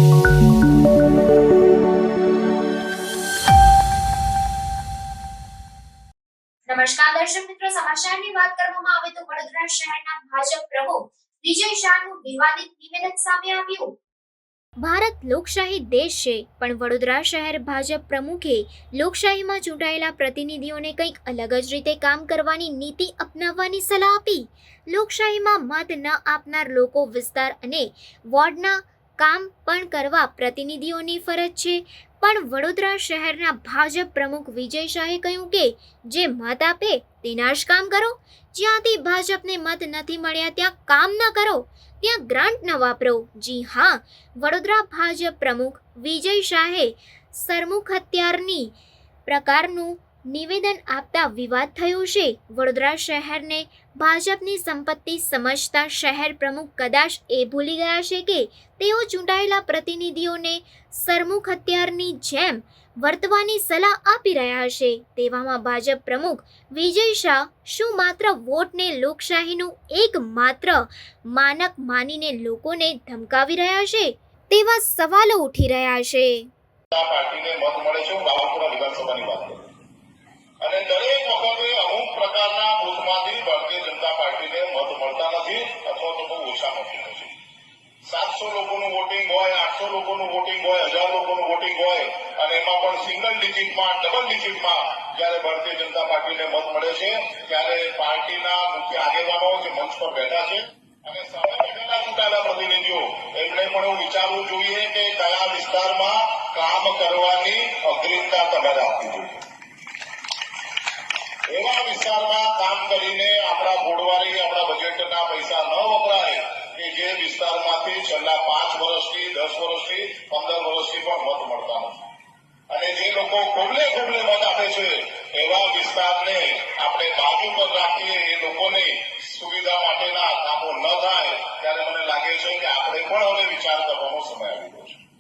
નમસ્કાર દર્શક મિત્રો, સમાચારની વાત કરવામાં આવે તો વડોદરા શહેરના ભાજપ પ્રમુખ વિજય શાહનું વિવાદિત નિવેદન સામે આવ્યું। ભારત લોકશાહી દેશ છે, પણ વડોદરા શહેર ભાજપ પ્રમુખે લોકશાહીમાં ચૂંટાયેલા પ્રતિનિધિઓને કંઈક અલગ જ રીતે કામ કરવાની નીતિ અપનાવવાની સલાહ આપી। લોકશાહીમાં મત ન આપનાર લોકો વિસ્તાર અને વોર્ડના કામ પણ કરવા પ્રતિનિધિઓની ફરજ છે, પણ વડોદરા શહેરના ભાજપ પ્રમુખ વિજય શાહે કહ્યું કે જે મત આપે તેના જ કામ કરો। જ્યાંથી ભાજપને મત નથી મળ્યા ત્યાં કામ ન કરો, ત્યાં ગ્રાન્ટ ન વાપરો। જી હા, વડોદરા ભાજપ પ્રમુખ વિજય શાહે સરમુખ હત્યારની પ્રકારનું નિવેદન આપતા વિવાદ થયો છે। વડોદરા શહેરને ભાજપની સંપત્તિ સમજતા શહેર પ્રમુખ કદાચ એ ભૂલી ગયા છે કે તેઓ ચૂંટાયેલા પ્રતિનિધિઓને સરમુખ હત્યારની જેમ વર્તવાની સલાહ આપી રહ્યા છે। તેવામાં ભાજપ પ્રમુખ વિજય શાહ શું માત્ર વોટને લોકશાહીનું એક માત્ર માનક માનીને લોકોને ધમકાવી રહ્યા છે? તેવા સવાલો ઉઠી રહ્યા છે। પાર્ટીને મત મળે છે, હું બાવળપુરા વિધાનસભાની વાત કરું અને દરેક વખતે અમુક પ્રકારના બૂથમાંથી ભારતીય જનતા પાર્ટીને મત મળતા નથી અથવા તો બહુ ઓછા મત મળે છે। 700 લોકોનું વોટિંગ હોય, 800 લોકોનું વોટિંગ હોય, 1000 લોકોનું વોટિંગ હોય અને એમાં પણ સિંગલ ડિજિટમાં, ડબલ ડિજિટમાં જ્યારે ભારતીય જનતા પાર્ટીને મત મળે છે ત્યારે પાર્ટીના મુખ્ય આગેવાનો જે મંચ પર બેઠા છે અને સામે બેઠેલા ચૂંટાયેલા પ્રતિનિધિઓ એમણે પણ એવું વિચારવું જોઈએ કે કયા વિસ્તારમાં કામ કરવાની અગ્રિમતા તમારે આપવી જોઈએ। એવા વિસ્તારમાં કામ કરીને આપણા ગોળવારી, આપણા બજેટના પૈસા ન વપરાય કે જે વિસ્તારમાંથી છેલ્લા 5 વર્ષથી, 10 વર્ષથી, 15 વર્ષથી પણ મત મળતા નથી અને જે લોકો ખોબલે ખોબલે મત આપે છે એવા વિસ્તારને આપણે બાજુ પર રાખીએ, એ લોકોને સુવિધા માટેના કામો ન થાય ત્યારે મને લાગે છે કે આપણે પણ હવે વિચાર કરવાનો સમય